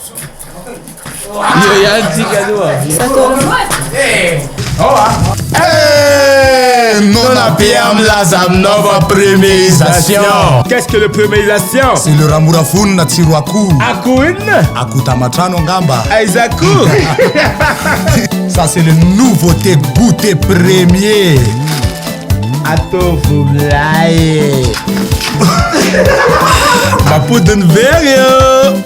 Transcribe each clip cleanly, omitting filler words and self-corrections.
Io yantika dua. Non abbiamo la nuova premierisation. Qu'est-ce que le premierisation? C'est le ramurafuni na tsiro akoho. Akoho inona? Akoho tamatrano angamba. Aiza akoho? Ça c'est le nouveauté goûter premier. Atovo mlaye. Mapodiny very yo.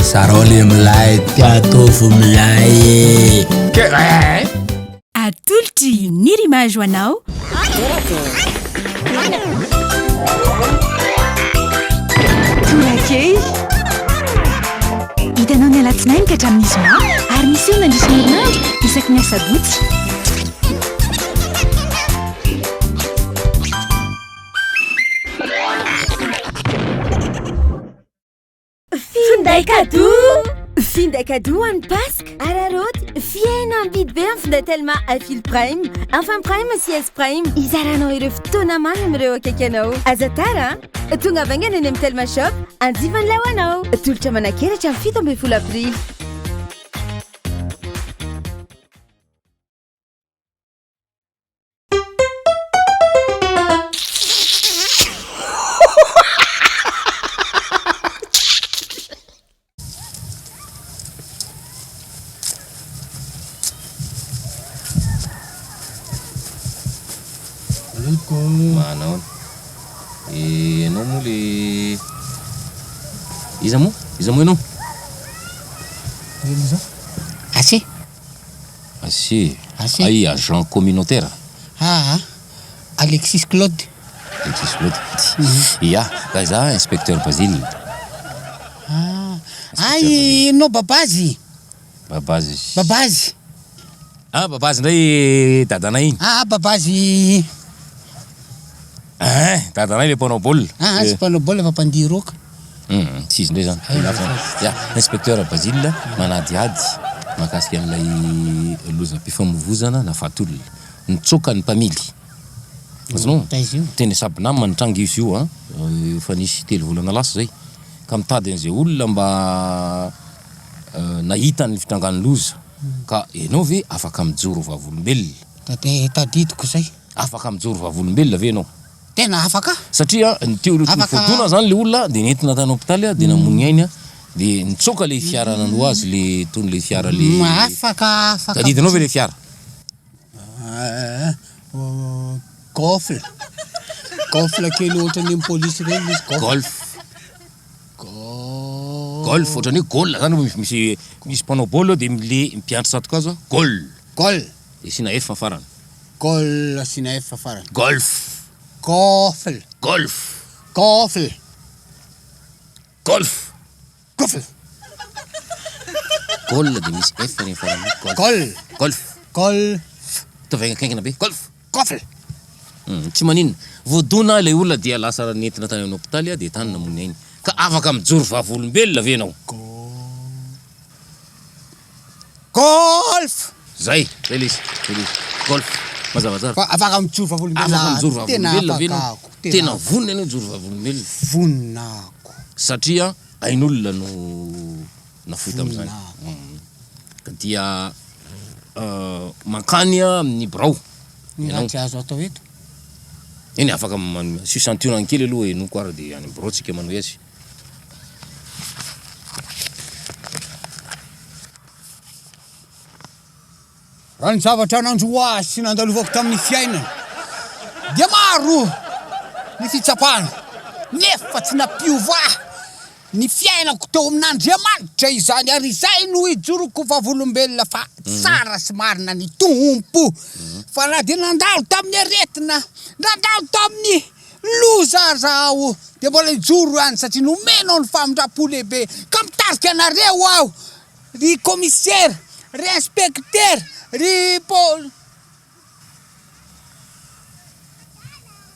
Sarole mlaye atovo mlaye. Atolotry ny rimage ho anao. Torakey hitanao ny alatsinainy ka hatramin'ny zoma ary misy eo nandrisy ny herinandro isaky ny asabotsy. Finday cadeau! Finday cadeau amin'ny Pasika! Ararôty, fiaina mividy be amin'ny finday tellement Afil Prime. Enfin Prime sy S Prime, izaranao ireo fotoana maro amin'ireo akaiky anao. Aza tara, tonga avaingana any amin'ny Telma Shop, anjifan'ilay ho anao. Tolotra manankeratra amin'ny 17 aprily. Manao ianao moa le iza moa ianao Assez ay agent communautaire Alexis Claude. Ya ka za inspecteur Basile. Ay no babazy Babazy ndray dadanay iny. Babazy Dadanay le mpanao baolina. Sy mpanao baolina fa mpandihy roka. Tsy izy ndray zany. Ya inspecteur Basile manadiady mahakasika an'ilay lozam-pifamoivozana na fatolona nitsoka ny mpamily. Azonao teny saby namana nitrango izy io fa nisy 3 volana lasa zay ka mitady an'izay olona mba nahita ny fitrangan'ny loza ka ianao ve afaka mijoro vavolombelona. Tadidiko zay. Afaka mijoro vavolombelona ve ianao? Tena afaka. Satria fodona zany le olona de nentina tany hôpitaly de namony ainy de nitsoka le fiara nandro azy le tony le fiara le afaka. tadidinao ve le fiara? Gofle kely ohatrany amin'ny polisy reny izy golf ohatrany gol zany misy mpanao baolina de le mpiantry satroka azo gol de sina F farany. Gol sina F farany. Golf gol de misy F reny farany. Golf tavaigna be golf. Tsy maninona voadona le olona dia lasa nentina tany amin'ny hôpitaly de tany namony ainy ka afaka mijoro vavolombelona ve ianao? Golf zay le golf mazava tsara. Afaka mijoro vavolombelona. Afaka mijoro vavolombelona ve ianao? Tena vonona ianao mijoro vavolombelona. Vonako satria ain'olona no nafoita am'zany. Ka dia mankany amin'ny birao. Tsy azo atao eto. Eny afaka susantionany kely aloha eno koa ary de any birao tsika manao azy. Raha ny zavatra nandroa azy sy nandalovako tamin'ny fiainana dia maro ny fitsapana nefa tsy nampiova ny fiainako teo amin'Andriamanitra izany ary izay no ijoroko vavolombelona fa tsara sy marina ny tompo fa raha dia nandalo tamin'ny aretina nandalo tamin'ny loza zaho dia mbola ijoro any satria nomeno ny famindrapo lehibe ka mitarika anareo aho ry commissaire ry inspecteur ry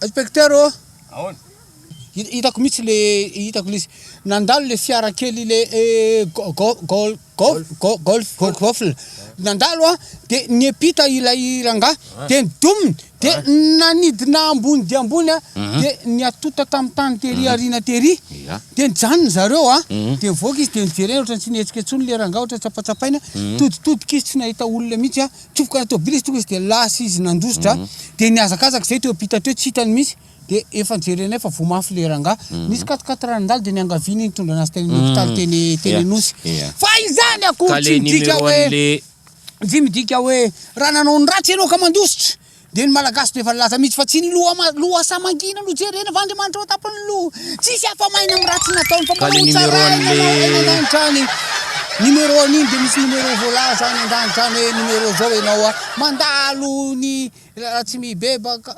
inspecteur hitako mihitsy le hitako le nandalo le fiara kely le golf nandalo a de niepita ilay rangahy de nidominy de nanidina ambony de ambony a de niatota tamin'ny tany tery arina tery de nijanona zareo a de voaka izy de nijerena ohatrany tsy nihetsika etsony le rangahy ohatra tsapatsapaina toditodika izy tsy nahita olona mihitsy a tsofoka na tôbily izy tonga izy de lasa izy nandositra de niazakazaka zay teo apita teo tsy hitany mihitsy de efa nijerena efa vomafy le rangahy nisy 4 nandalo de niangaviny iny tondra anazy teny hôpitaly teny Anosy fa izany akoho tsy midika hoe raha nanao ny ratsy ianao ka mandositra de ny malagasy de efa laza mihitsy fa tsy ny loha samangina no jerena fa Andriamanitra ao tapany loha tsisy afamaina amin'ny ratsy nataony fa manao numéro an'iny de misy numéro voalaza any an-danitra any hoe numéro zao ianao a mandalo ny ratsy mibebaka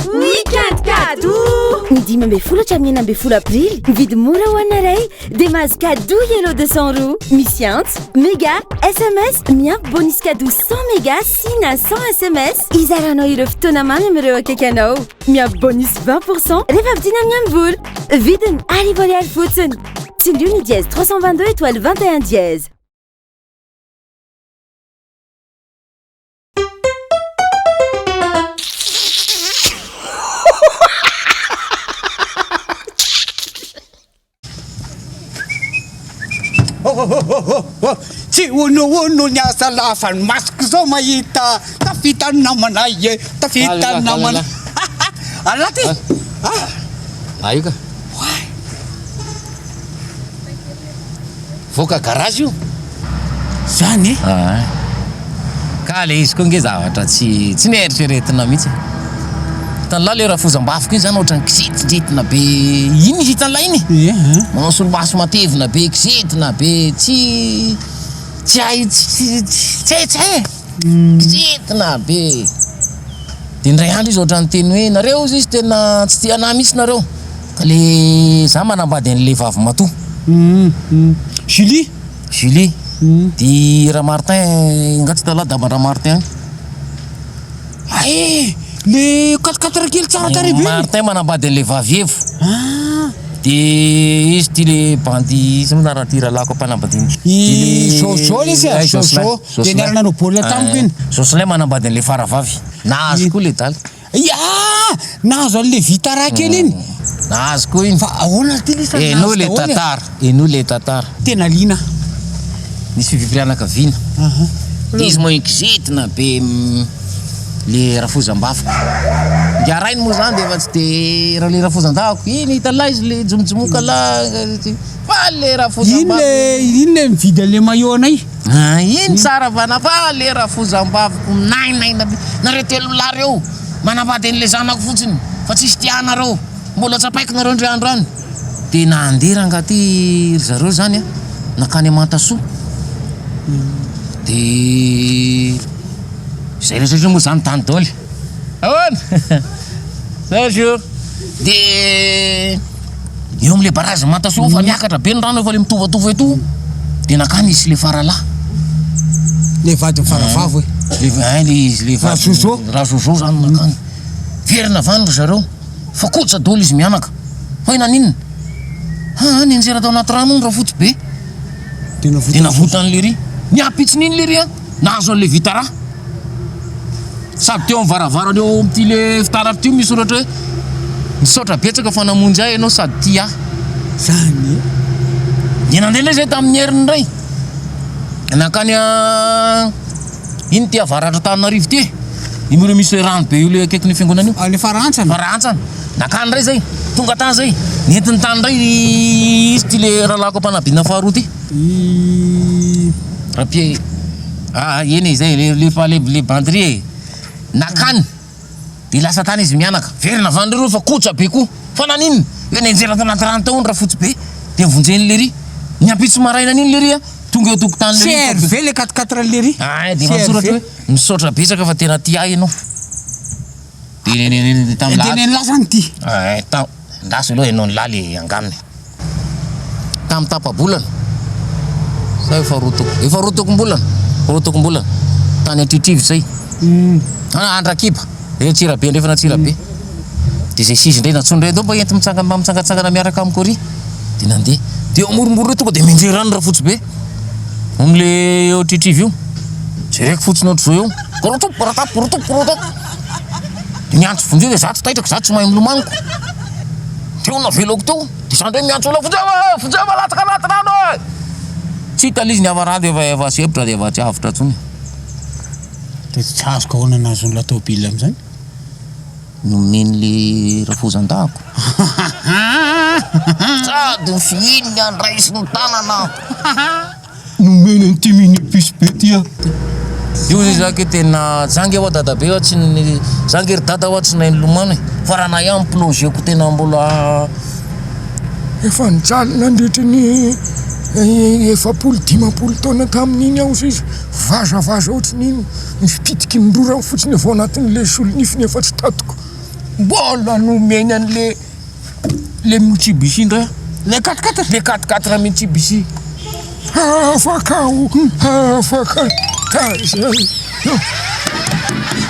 Weekend cadeau! Ny 10 hatramin'ny 9 aprily, mividy mora ho anaray dia mahazo cadeau yellow 200 roues. Misy antsy, méga, SMS, miampy bonus cadeau 100 méga sy na 100 SMS. Izaranao ireo fotoana mamy amin'ireo akaiky anao. Miampy bonus 20% rehefa vidina amin'ny amboly. Vidiny arivo ariary fotsiny. Tsindrio ny dièse 322 étoile 21 dièse. Tsy ono niasa lafa ny masoko zao mahita tafitany namanay e tafitany namanay alaty io ka voaka garage io zany e ka le izy koa nge zavatra tsy nieritreretina mihitsy hitan'la le raha fozam-bafoko iny zany ohatrany kisitindritina be iny hitan'la iny manao solomaso matevina be kisitina be tsy hay kisitina be de ndray andro izy ohatrany teny hoe nareo izy tena tsy tia anahy mihitsy nareo ka le za manambady an'le vavy matoa Julie di Ra Martin ngatsy tala dama Ra Martin le 4 kely tsara tare be Martin manambady an'le vavy evo de izy ty le bandy izy mna ty rahalako ampanambadiny Jojo le Jojo de niarana no baolina tamiko iny Jocelyn manambady an'le faravavy nahazo koa le daly nahazo an'le vita raha kely iny nahazo koa iny fa ahoana ty lisa eno le tatara tena lina nisy fivivilianakaviana izy moa ikizitina be le rafozam-bafoko ngarainy moa zany de efa tsy de raha le rafozan-dahako iny hitala izy le jomojomoka la fa le rafozam-bafoko iny le mividy an'le maillot anay iny tsara vana fa le rafozam-bafoko nainaina nareo telo lareo manambady an'le zanako fotsiny fa tsisy tianareo mbola tsapaiko nareo ndray andro any de nandeha rangaty zareo zany a nakany Mantasoa de zay rehetra moa zany tany daoly ahoana bonjour de eo am'le barazy Mantasoa fa miakatra be ny rano efa le mitovatova eto de nakany izy le faralahy le vady faravavo le razozo zany nakany verina vanydro zareo fa kotsa daoly izy mianaka hoe naninona nianjera tao anaty rano raha fotsy be de navotany le ry niapitsin'iny le ry a nahazo an'le vita raha sady teo am'varavarany eo am'ty le fitaratra teo misy oratra hoe misaotra betsaka fa namonjy ahy ianao sady ty ahy zany de nandeha lay zay tamin'ny heriny ray nakany iny ty avaratra Tananarivo ty imiro misy rano be io le akaiky ny fiangonana io le farantsana nakany ray zay tonga tany zay nentiny tany ray izy ty le rahalako ampanabina faharoa ty rapie eny zay le bandrie nakany de lasa tany izy mianaka verina vandreo fa kotsa be koa fa naninona hoe nenjera tanaty rano tao raha fotsy be de mivonjeny le ry niampitsy maraina an'iny le ry a tonga eo tokotany CRV le 4 le ry de mansoratra hoe misaotra betsaka fa tena ty ahy ianao de taminy lasany ty ndasy aloha ianao ny laly angaminy tamy tapabolana sa efa rotokom-bolana tany Atritrivo zay Andrakipa tsirabe ndrefa na tsirabe de zay sizy indray natsondray dao mba enti mitsangatsangana miaraka amiko ary de nandeha de amoromoro re tonga de minjery rano raha fotsy be am'le otritrivy io jereko fotsiny ohatry zao eo korotop de miantso vonjeo de zaho tsy taitrako zaho tsy mahay milomaniko teo navelako teo de zandray miantso ola fonjeva latsaka anaty rano e tsy hita lizy ny avarady efa sepitra de efa tsy avitra tsony de tsy azoko ahoana anazy olona tôbily am'izany nomeny le rafozan-dahako sady ny fihininy andraisy ny tanana nomeny an'ty minibus be tya io zay zake tena zangy aho dadabe aho tsy zangy ery dada aho tsy nahay nilomano e fa raha nahy amin'ny plogeko tena mbola efa nijalina andritra ny 7-10 taona tamin'iny aho izy vazavaza ohatrin'iny mipitiky mindrora fotsiny avao anatin'le solonifiny efa tsy tatiko mbola nomeny an'le Mitsubishi indray le 4x4 Mitsubishi afaka tazay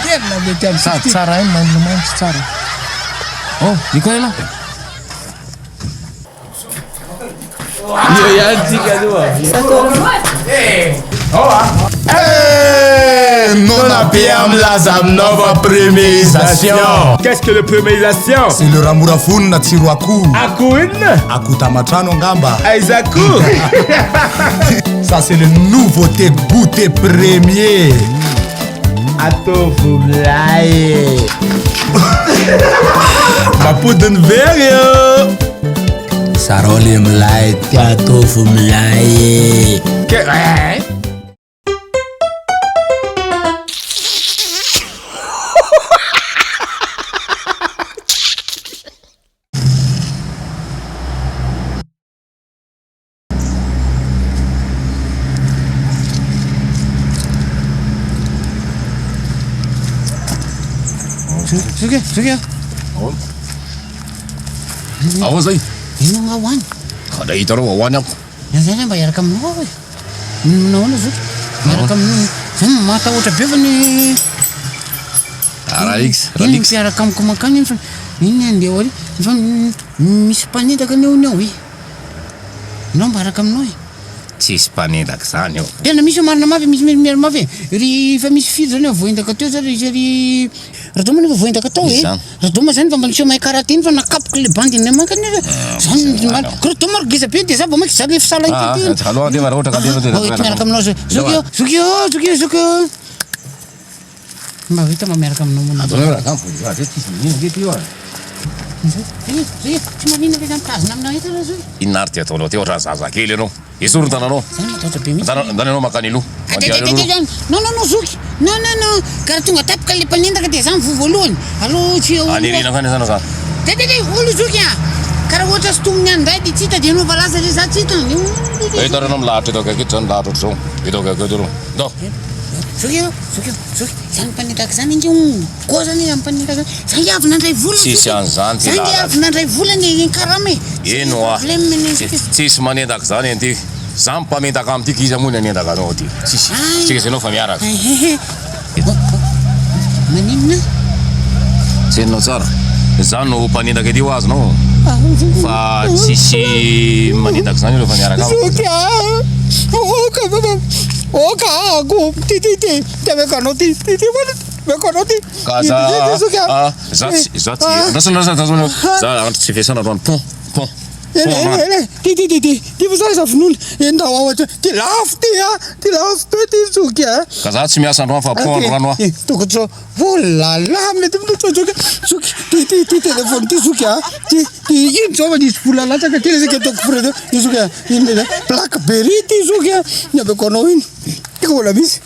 tena mety amin'ny sady tsara iny manomano tsy tsara oh ikoa ela Nona be amlaza aminao fa préméisation. Qu'est-ce que le préméisation? C'est le ramorafony na tsiro akoho. Akoho inona? Akoho tamatrano angamba. Aiza akoho? Ça c'est le nouveauté goûter premier. Atovo milay mapodiny very io Sarole milay tia tofu milay. Sukia. Awa zay Ino nga hoany? kada hitarao ahoany ako Zany mba hiaraka aminao hoe nahoana zoky miaraka aminao zany matahotra be fa ny Ralix iny mpiaraka amiko makany iny fa iny andeha ary fa misy mpanendaka aneo ny ao e nao mba araka aminao e tsisy mpanendaka zany eo tena misy marina mafy misy miara mafy e ry fa misy firy zany voendaka teo zany ry radoma nefa voendaka tao e radoma zany fa mbaniseo mahay karaty iny fa nakapoko le bandiny makany zany radoma rogeza be de za vao maiky zany efa sala iny aloha de raha ohatra ka miaraka aminao zokio mba vita mba miaraka aminao mona tsy manina vita mitazona aminao eto raha zoky inona ary ty ataonao teo raha zazakely ianao esory ny tananao zany matahotra be mihitsy zany anao makany aloha non zoky non karaha tonga tapaka le mpanendaka de zany voalohany aloha tsy anirina kany zany ka de olo zoky a karaha ohatra sy tomony andray de tsy hita de anao valaza le za tsy hita hitanao milahatra eto akaketo zany lahatra ohatr'izao eto akaketo aloha do zoky zany mpanendaka zany ingy koa zany ampanendaka zany avy nandray volana tsisy an'izany ty zany avy nandray volana karama e ino a tsisy manendaka zany anty za mpamendaka amtyka izy amony anendaka anao ty tsisy tsika zanao fa miaraka maninona tsy hainao tsara za no mpanendaka ety ho azonao fa tsisy manendaka zany io fa miaraka ako aveko anao ty veko anao ty ka za andro tsy fiasana roany pon ty fa za zafin'olo endao ahoatra ty lafo ty lafo be ty zoky a ka za tsy miasa androany fa pon androano a tokony zao volala mety zoky ty telefony ty zoky a ty ino zao fa nisy vola latsaka ty lesaka ataoko fred ty zoky a ino blackberry ty zoky a ny aveko anao iny ty ka vola misy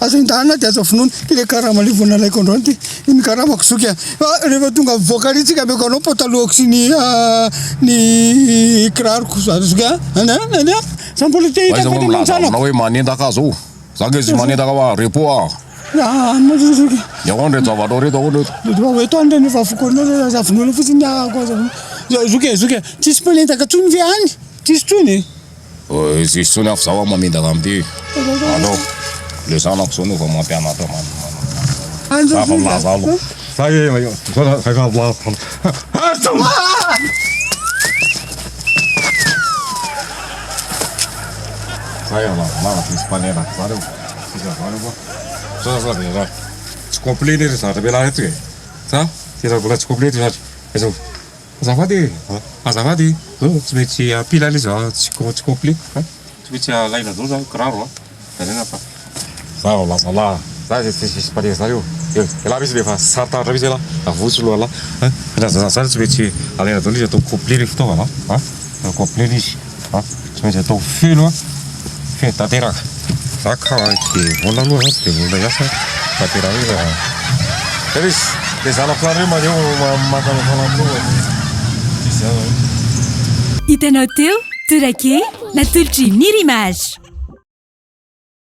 azo indahana ty azo finoana ty le karama le vonalaiko androany ty iny karamako zoky a rehefa tonga mivoaka ary tsika ameko anao patalohako sy ny kiraroko zoky a sa mbola te aiza mo milaza aminao hoe manendaka zao zaka izy manendaka hoa repo a zoky iaho ndre javanao reto ao reto eto andreny efa fokonao zavin'olo fotsiny ako zoky tsisy mpanendaka tsony ve any tsisy tsony tsisy tsony afo zaho a mamendaka amty alô le zanako zao no va mampianatra zafa milaza alo Tsy complet ny zavatra ampianarana eto e. Sa? Tena vola tsy complet ty satria. Ezao. Azafady. Azafady. Tsy maintsy apila le za tsy complet. Tsy maintsy alaina dalo za kiraro. Zany fa. Za la. Za tsy patia zareo. Ela misy defa sarotara misy ela. Avotsy loha la. Za tsy maintsy alaina dalo izy atao complet ny fitaovana. Complet izy. Tsy maintsy atao feno. Feno tanteraka. Za ka ke vola loha za tsy de vola yasa. Tanteraka izy. Eris, le zala flare mareo makana falamloa. Hitanao teo, Tourake, la tolotry Mirimage.